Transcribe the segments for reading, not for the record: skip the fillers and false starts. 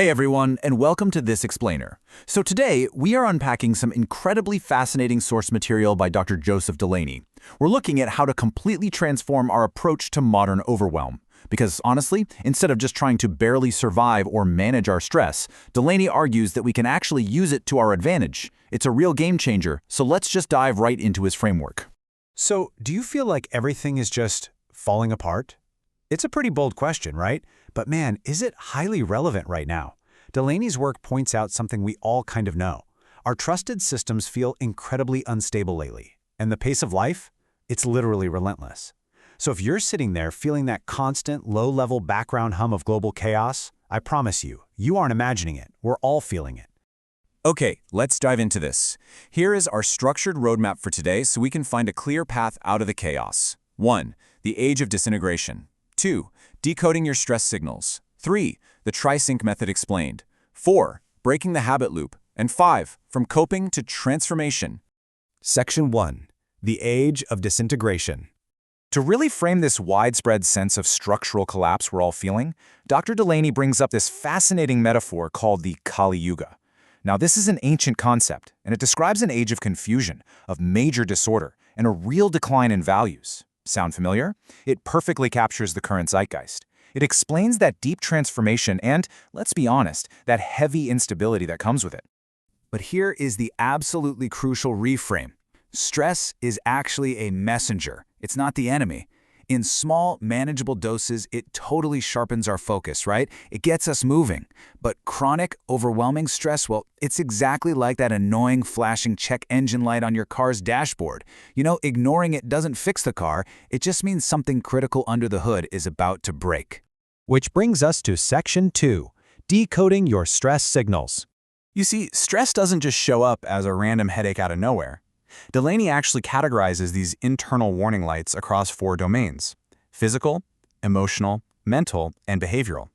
Hey everyone, and welcome to This Explainer. So today, we are unpacking some incredibly fascinating source material by Dr. Joseph Delaney. We're looking at how to completely transform our approach to modern overwhelm. Because honestly, instead of just trying to barely survive or manage our stress, Delaney argues that we can actually use it to our advantage. It's a real game changer, so let's just dive right into his framework. So, do you feel like everything is just falling apart? It's a pretty bold question, right? But man, is it highly relevant right now? Delaney's work points out something we all kind of know. Our trusted systems feel incredibly unstable lately. And the pace of life? It's literally relentless. So if you're sitting there feeling that constant, low-level background hum of global chaos, I promise you, you aren't imagining it. We're all feeling it. Okay, let's dive into this. Here is our structured roadmap for today so we can find a clear path out of the chaos. 1. The age of disintegration. 2. Decoding your stress signals. 3. The TriSync method explained. 4. Breaking the habit loop. And 5. From coping to transformation. Section 1. The age of disintegration. To really frame this widespread sense of structural collapse we're all feeling, Dr. Delaney brings up this fascinating metaphor called the Kali Yuga. Now, this is an ancient concept, and it describes an age of confusion, of major disorder, and a real decline in values. Sound familiar? It perfectly captures the current zeitgeist. It explains that deep transformation and, let's be honest, that heavy instability that comes with it. But here is the absolutely crucial reframe. Stress is actually a messenger. It's not the enemy. In small, manageable doses, it totally sharpens our focus, right? It gets us moving. But chronic, overwhelming stress, well, it's exactly like that annoying flashing check engine light on your car's dashboard. You know, ignoring it doesn't fix the car. It just means something critical under the hood is about to break. Which brings us to Section 2, decoding your stress signals. You see, stress doesn't just show up as a random headache out of nowhere. Delaney actually categorizes these internal warning lights across 4 domains: physical, emotional, mental, and behavioral.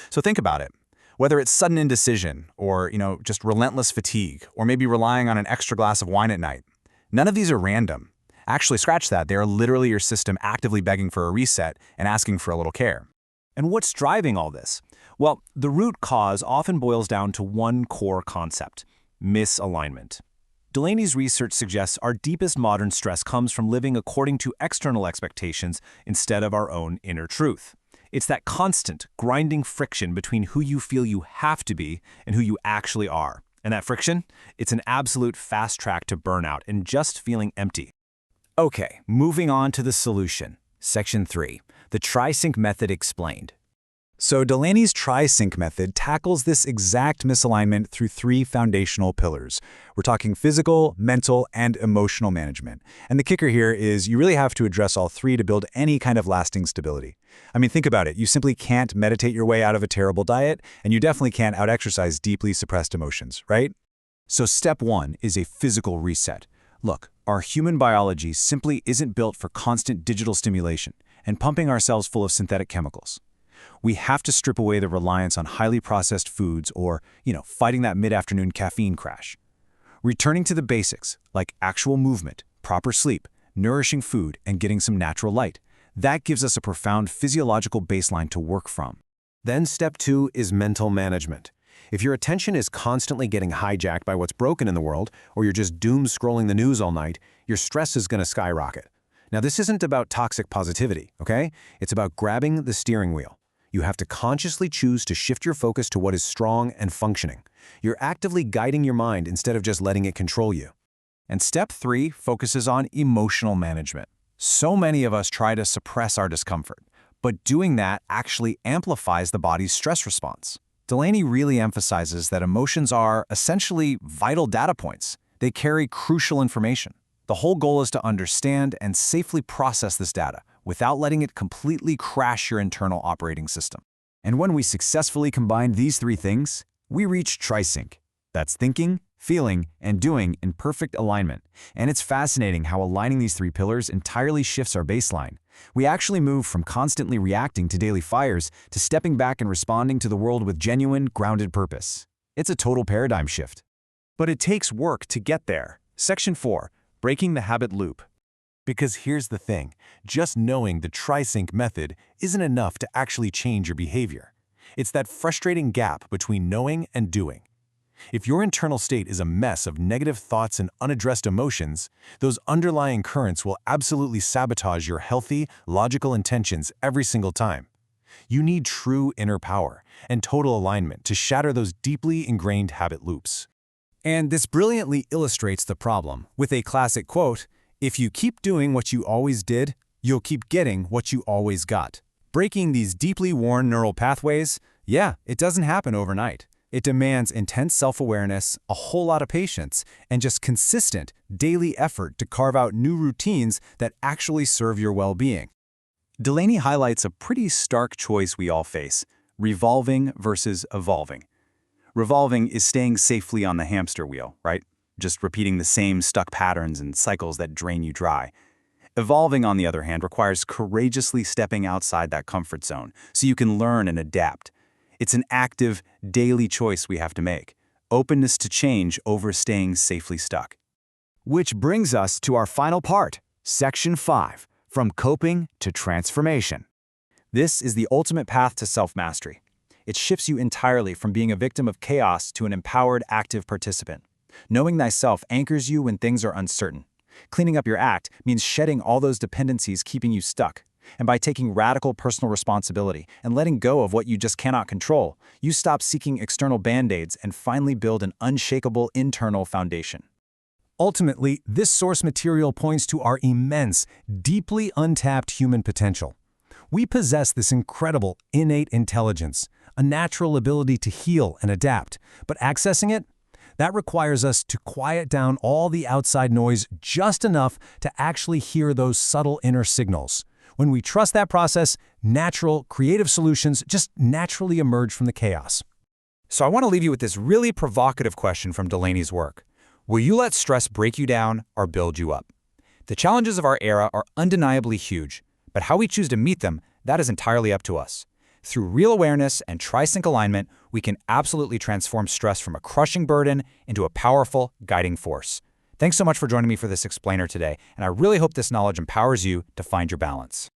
So think about it. Whether it's sudden indecision or, just relentless fatigue, or maybe relying on an extra glass of wine at night, none of these are random. Actually, scratch that. They are literally your system actively begging for a reset and asking for a little care. And what's driving all this? Well, the root cause often boils down to one core concept: misalignment. Delaney's research suggests our deepest modern stress comes from living according to external expectations instead of our own inner truth. It's that constant, grinding friction between who you feel you have to be and who you actually are. And that friction? It's an absolute fast track to burnout and just feeling empty. Okay, moving on to the solution. Section 3. The TriSync method explained. So Delaney's TriSync method tackles this exact misalignment through 3 foundational pillars. We're talking physical, mental, and emotional management. And the kicker here is you really have to address all 3 to build any kind of lasting stability. I mean, think about it. You simply can't meditate your way out of a terrible diet, and you definitely can't out-exercise deeply suppressed emotions, right? So step 1 is a physical reset. Look, our human biology simply isn't built for constant digital stimulation and pumping ourselves full of synthetic chemicals. We have to strip away the reliance on highly processed foods or, fighting that mid-afternoon caffeine crash. Returning to the basics, like actual movement, proper sleep, nourishing food, and getting some natural light, that gives us a profound physiological baseline to work from. Then step 2 is mental management. If your attention is constantly getting hijacked by what's broken in the world, or you're just doom scrolling the news all night, your stress is going to skyrocket. Now, this isn't about toxic positivity, okay? It's about grabbing the steering wheel. You have to consciously choose to shift your focus to what is strong and functioning. You're actively guiding your mind instead of just letting it control you. And step 3 focuses on emotional management. So many of us try to suppress our discomfort, but doing that actually amplifies the body's stress response. Delaney really emphasizes that emotions are essentially vital data points. They carry crucial information. The whole goal is to understand and safely process this data without letting it completely crash your internal operating system. And when we successfully combine these 3 things, we reach TriSync. That's thinking, feeling, and doing in perfect alignment. And it's fascinating how aligning these 3 pillars entirely shifts our baseline. We actually move from constantly reacting to daily fires to stepping back and responding to the world with genuine, grounded purpose. It's a total paradigm shift. But it takes work to get there. Section 4. Breaking the habit loop. Because here's the thing, just knowing the TriSync method isn't enough to actually change your behavior. It's that frustrating gap between knowing and doing. If your internal state is a mess of negative thoughts and unaddressed emotions, those underlying currents will absolutely sabotage your healthy, logical intentions every single time. You need true inner power and total alignment to shatter those deeply ingrained habit loops. And this brilliantly illustrates the problem with a classic quote, "If you keep doing what you always did, you'll keep getting what you always got." Breaking these deeply worn neural pathways, yeah, it doesn't happen overnight. It demands intense self-awareness, a whole lot of patience, and just consistent, daily effort to carve out new routines that actually serve your well-being. Delaney highlights a pretty stark choice we all face: revolving versus evolving. Revolving is staying safely on the hamster wheel, right? Just repeating the same stuck patterns and cycles that drain you dry. Evolving, on the other hand, requires courageously stepping outside that comfort zone so you can learn and adapt. It's an active, daily choice we have to make: openness to change over staying safely stuck. Which brings us to our final part, Section 5, From Coping to Transformation. This is the ultimate path to self-mastery. It shifts you entirely from being a victim of chaos to an empowered, active participant. Knowing thyself anchors you when things are uncertain. Cleaning up your act means shedding all those dependencies keeping you stuck. And by taking radical personal responsibility and letting go of what you just cannot control, you stop seeking external band-aids and finally build an unshakable internal foundation. Ultimately, this source material points to our immense, deeply untapped human potential. We possess this incredible, innate intelligence, a natural ability to heal and adapt, but accessing it? That requires us to quiet down all the outside noise just enough to actually hear those subtle inner signals. When we trust that process, natural, creative solutions just naturally emerge from the chaos. So I want to leave you with this really provocative question from Delaney's work. Will you let stress break you down or build you up? The challenges of our era are undeniably huge, but how we choose to meet them, that is entirely up to us. Through real awareness and TriSync alignment, we can absolutely transform stress from a crushing burden into a powerful, guiding force. Thanks so much for joining me for this explainer today, and I really hope this knowledge empowers you to find your balance.